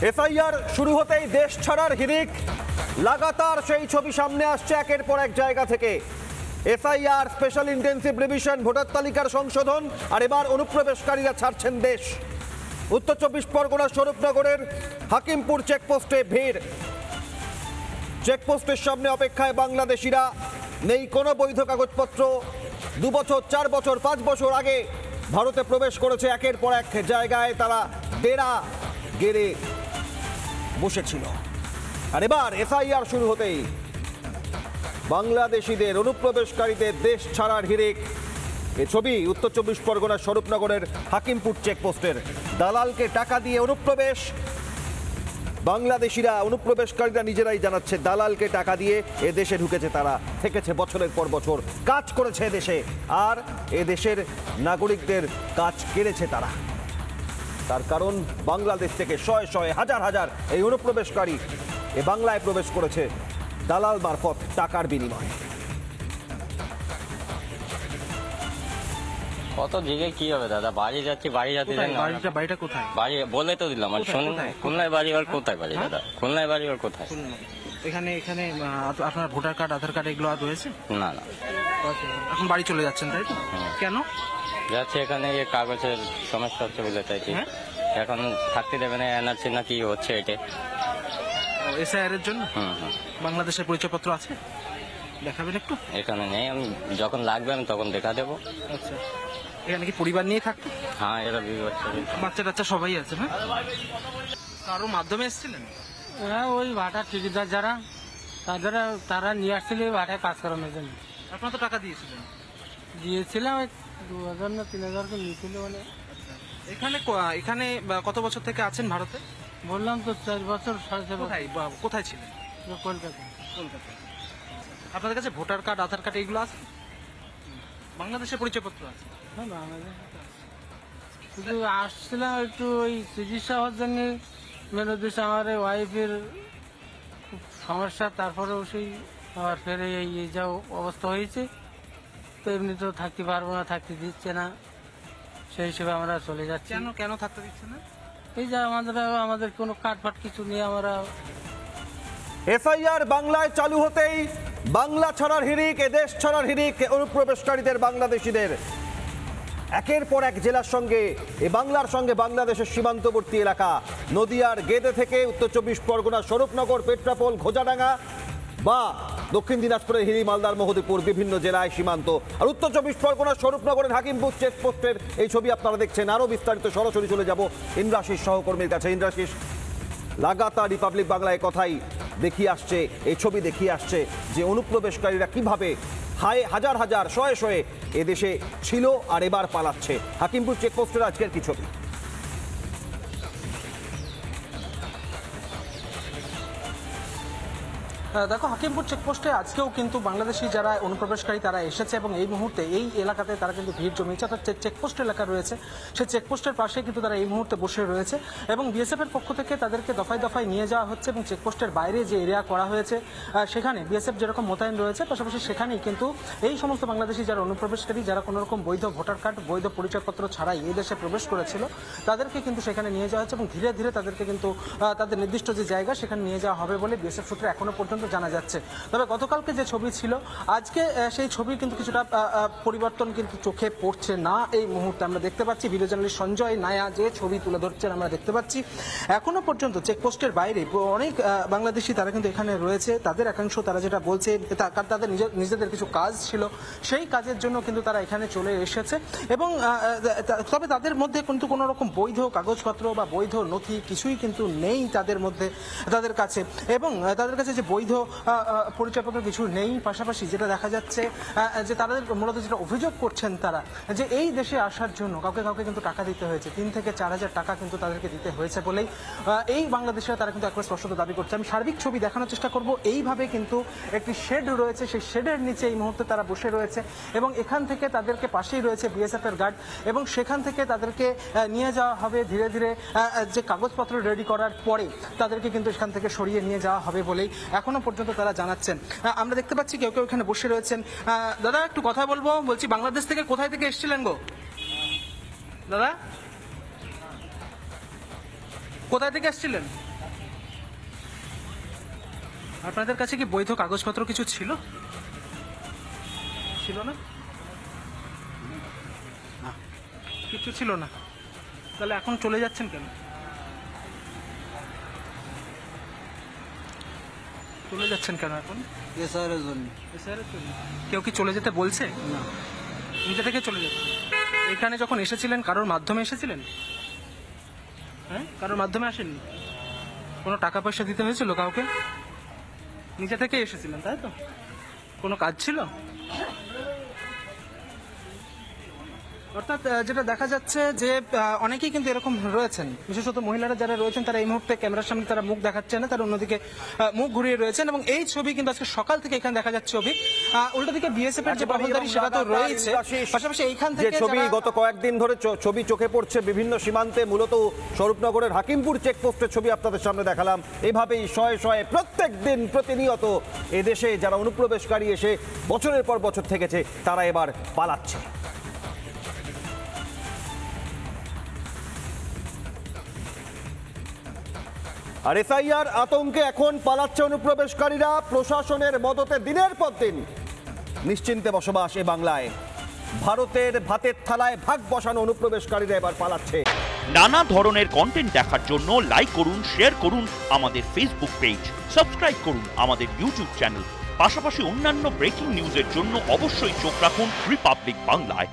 FIR শুরু হতেই দেশ ছাড়ার হিড়িক, লাগাতার সেই ছবি সামনে আসছে একের পর এক জায়গা থেকে। FIR, special intensive revision, voter তালিকার সংশোধন, আর এবার অনুপ্রবেশকারীরা ছাড়ছেন দেশ। উত্তর 24 পরগনার স্বরূপনগরের হাকিমপুর চেকপোস্টে ভিড়। চেকপোস্টের সামনে অপেক্ষায় বাংলাদেশিরা। নেই কোনো বৈধ কাগজপত্র। 2 বছর, 4 বছর, 5 বছর আগে ভারতে প্রবেশ করেছে, একের পর এক জায়গায় তারা ডেরা গেড়ে বসেছিল। আর এবার এফআইআর শুরু হতেই বাংলাদেশিদের, অনুপ্রবেশকারীদের দেশ ছাড়ার হিড়িক। এ ছবি উত্তর 24 পরগনার স্বরূপনগরের হাকিমপুর চেকপোস্টের। দালালকে টাকা দিয়ে অনুপ্রবেশ। বাংলাদেশিরা, অনুপ্রবেশকারীরা নিজেরাই জানাচ্ছে, দালালকে টাকা দিয়ে এ দেশে ঢুকেছে তারা, থেকেছে বছরের পর বছর, কাজ করেছে এদেশে, আর এ দেশের নাগরিকদের কাজ কেড়েছে তারা। তার কারণ বাংলাদেশ থেকে শয়ে শয়ে, হাজার হাজার এই অনুপ্রবেশকারী এ বাংলায় প্রবেশ করেছে দালাল মারফত, টাকার বিনিময়ে। কত দিকে কি হবে দাদা, বাড়ি যাচ্ছি, বাড়ি যাচ্ছি। বাড়িটা কোথায়? বাড়ি বলে তো দিলাম, আর শুনুন, খুলনায় বাড়ি। আর কোথায় বাড়ি দাদা? খুলনায় বাড়ি। আর কোথায়? এখানে আপনার ভোটার কার্ড, আধার কার্ড এগুলো আর রয়েছে? না না, এখন বাড়ি চলে যাচ্ছেন, তাই তো? কেন যাচ্ছে? এখানে কাগজের সমস্যা হচ্ছে বলে, তাই কি এখন থাকতে দেবে না, এনআরসি না কি হচ্ছে এটা, এসআইআর এর জন্য। বাংলাদেশের পরিচয়পত্র আছে, দেখাবেন একটু? এখানে নেই, আমি যখন লাগবে আমি তখন দেখা দেবো। আচ্ছা, এখানে কি পরিবার নিয়ে থাকতো? হ্যাঁ, এরা বাচ্চা টাচ্চা সবাই আছে। হ্যাঁ, কারো মাধ্যমে এসেছিলেন? হ্যাঁ, ওই ভাটার ঠিকাদার যারা, তারা নিয়ে আসছিল ভাটায় কাজ করানোর জন্য। আপনারা তো টাকা দিয়েছিলেন? দিয়েছিলাম, ওই 2000 না 3000 করে নিয়েছিল। মানে এখানে কত বছর থেকে আছেন ভারতে? বললাম তো 4 বছর, 4.5 বছর। কোথায় ছিলেন? কলকাতা। আপনাদের কাছে ভোটার কার্ড, আধার কার্ড এগুলো আছে? বাংলাদেশের পরিচয়পত্র আছে? হ্যাঁ, বাংলাদেশ। শুধু আসছিলাম একটু ওই চিকিৎসা হওয়ার জন্য। মেন উদ্দেশ্য আমার ওয়াইফের খুব সমস্যা, তারপরেও সেই আবার ফেরে এই যা অবস্থা হয়েছে, তো এমনি তো থাকতে পারবো না, থাকতে দিচ্ছে না, সেই হিসেবে আমরা চলে যাচ্ছি। কেন থাকতে দিচ্ছে না? এই যে আমাদের কোনো কাঠ ফাট কিছু নিয়ে আমরা। এফআইআর বাংলায় চালু হতেই বাংলা ছাড়ার হিড়িক, এদেশ ছাড়ার হিড়িক অনুপ্রবেশকারীদের, বাংলাদেশিদের। একের পর এক জেলার সঙ্গে, এ বাংলার সঙ্গে বাংলাদেশের সীমান্তবর্তী এলাকা, নদিয়ার গেদে থেকে উত্তর 24 পরগনার স্বরূপনগর, পেট্রাপোল, ঘোজাডাঙ্গা, বা দক্ষিণ দিনাজপুরের হিরি, মালদার মহদীপুর, বিভিন্ন জেলায় সীমান্ত। আর উত্তর 24 পরগনার স্বরূপনগরের হাকিমপুর চেকপোস্টের এই ছবি আপনারা দেখছেন। আরও বিস্তারিত সরাসরি চলে যাব ইন্দ্রাশিস সহকর্মীর কাছে। ইন্দ্রাশিস, লাগাতার রিপাবলিক বাংলায় কথাই দেখিয়ে আসছে, এই ছবি দেখিয়ে আসছে যে অনুপ্রবেশকারীরা কিভাবে হাজার হাজার, শয়ে শয়ে এদেশে ছিল আর এবার পালাচ্ছে। হাকিমপুর চেকপোস্টের আজকের কি ছবি? দেখো, হাকিমপুর চেকপোস্টে আজকেও কিন্তু বাংলাদেশি যারা অনুপ্রবেশকারী তারা এসেছে, এবং এই মুহূর্তে এই এলাকাতে তারা কিন্তু ভিড় জমিয়েছে। অর্থাৎ চেকপোস্ট এলাকা রয়েছে, সেই চেকপোস্টের পাশে কিন্তু তারা এই মুহূর্তে বসে রয়েছে, এবং বিএসএফ এর পক্ষ থেকে তাদেরকে দফায় দফায় নিয়ে যাওয়া হচ্ছে। এবং চেকপোস্টের বাইরে যে এরিয়া করা হয়েছে সেখানে বিএসএফ যেরকম মোতায়েন রয়েছে, পাশাপাশি সেখানেই কিন্তু এই সমস্ত বাংলাদেশি যারা অনুপ্রবেশকারী, যারা কোনো রকম বৈধ ভোটার কার্ড, বৈধ পরিচয়পত্র ছাড়াই এই দেশে প্রবেশ করেছিল, তাদেরকে কিন্তু সেখানে নিয়ে যাওয়া হচ্ছে, এবং ধীরে ধীরে তাদেরকে কিন্তু তাদের নির্দিষ্ট যে জায়গা সেখানে নিয়ে যাওয়া হবে বলে বিএসএফ সূত্রে এখনো পর্যন্ত জানা যাচ্ছে। তবে গতকালকে যে ছবি ছিল, আজকে সেই ছবির কিন্তু কিছুটা পরিবর্তন কিন্তু চোখে পড়ছে না। এই মুহূর্তে আমরা দেখতে পাচ্ছি ভিডিও জার্নালিস্ট সঞ্জয় নায়া যে ছবি তুলে ধরছেন, আমরা দেখতে পাচ্ছি এখনো পর্যন্ত চেকপোস্টের বাইরে অনেক বাংলাদেশি তারা কিন্তু এখানে রয়েছে। তাদের একাংশ তারা যেটা বলছে, তাদের নিজেদের কিছু কাজ ছিল, সেই কাজের জন্য কিন্তু তারা এখানে চলে এসেছে, এবং তবে তাদের মধ্যে কিন্তু কোনো রকম বৈধ কাগজপত্র বা বৈধ নথি কিছুই কিন্তু নেই তাদের মধ্যে, তাদের কাছে, এবং তাদের কাছে যে বৈধ পরিচয়পত্র কিছু নেই। পাশাপাশি যেটা দেখা যাচ্ছে যে তাদের মূলত যেটা অভিযোগ করছেন তারা, যে এই দেশে আসার জন্য কাউকে কিন্তু টাকা দিতে হয়েছে, 3 থেকে 4 হাজার টাকা কিন্তু তাদেরকে দিতে হয়েছে বলেই এই বাংলাদেশিরা তারা কিন্তু একবার স্পষ্ট দাবি করছে। আমি সার্বিক ছবি দেখানোর চেষ্টা করব। এইভাবে কিন্তু একটি শেড রয়েছে, সেই শেডের নিচে এই মুহূর্তে তারা বসে রয়েছে, এবং এখান থেকে তাদেরকে পাশেই রয়েছে বিএসএফ এর গার্ড, এবং সেখান থেকে তাদেরকে নিয়ে যাওয়া হবে ধীরে ধীরে। যে কাগজপত্র রেডি করার পরে তাদেরকে কিন্তু এখান থেকে সরিয়ে নিয়ে যাওয়া হবে বলেই এখনো পর্যন্ত তারা জানাচ্ছেন। আমরা দেখতে পাচ্ছি কেউ কেউ এখানে বসে রয়েছেন। দাদা, একটু কথা বলবো। বলছি, বাংলাদেশ থেকে কোথায় থেকে এসেছিলেন গো দাদা? কোথায় থেকে এসেছিলেন? আপনাদের কাছে কি বৈধ কাগজপত্র কিছু ছিল? ছিল না? কিছু ছিল না, তাহলে এখন চলে যাচ্ছেন কেন? চলে যাচ্ছেন কেন এখন? এসআরের জন্য। এসআইআর এর জন্য? কেউ কি চলে যেতে বলছে? না, নিজে থেকে চলে যাচ্ছে। এখানে যখন এসেছিলেন কারোর মাধ্যমে এসেছিলেন? হ্যাঁ, কারোর মাধ্যমে আসেননি? কোনো টাকা পয়সা দিতে হয়েছিল কাউকে? নিজে থেকে এসেছিলেন, তাই তো? কোনো কাজ ছিল? অর্থাৎ যেটা দেখা যাচ্ছে যে অনেকেই কিন্তু এরকম রয়েছেন, বিশেষত মহিলারা যারা রয়েছেন তারা এই মুহূর্তে ক্যামেরার সামনে তারা মুখ দেখাচ্ছে না, তারা অন্যদিকে মুখ ঘুরিয়ে রয়েছেন। এবং এই ছবি কিন্তু আজকে সকাল থেকে এখানে দেখা যাচ্ছে। ছবি উল্টো দিকে বিএসএফ এর যে টহলদারি সেটা তো রয়েছে, পাশাপাশি এইখান যে থেকে ছবি গত কয়েকদিন ধরে ছবি চোখে পড়ছে বিভিন্ন সীমান্তে, মূলত স্বরূপনগরের হাকিমপুর চেকপোস্টের ছবি আপনাদের সামনে দেখালাম। এইভাবেই শয়ে শয়ে প্রত্যেক দিন প্রতিনিয়ত এদেশে যারা অনুপ্রবেশকারী এসে বছরের পর বছর থেকেছে তারা এবার পালাচ্ছে। আর এসআইআর আতঙ্কে এখন পালাচ্ছে অনুপ্রবেশকারীরা। প্রশাসনের মদতে দিনের পর দিন নিশ্চিন্তে বসবাস এ বাংলায়। ভারতের ভাতের থালায় ভাগ বসানো অনুপ্রবেশকারীরা এবার পালাচ্ছে। নানা ধরনের কন্টেন্ট দেখার জন্য লাইক করুন, শেয়ার করুন আমাদের ফেসবুক পেজ, সাবস্ক্রাইব করুন আমাদের ইউটিউব চ্যানেল। পাশাপাশি অন্যান্য ব্রেকিং নিউজের জন্য অবশ্যই চোখ রাখুন রিপাবলিক বাংলায়।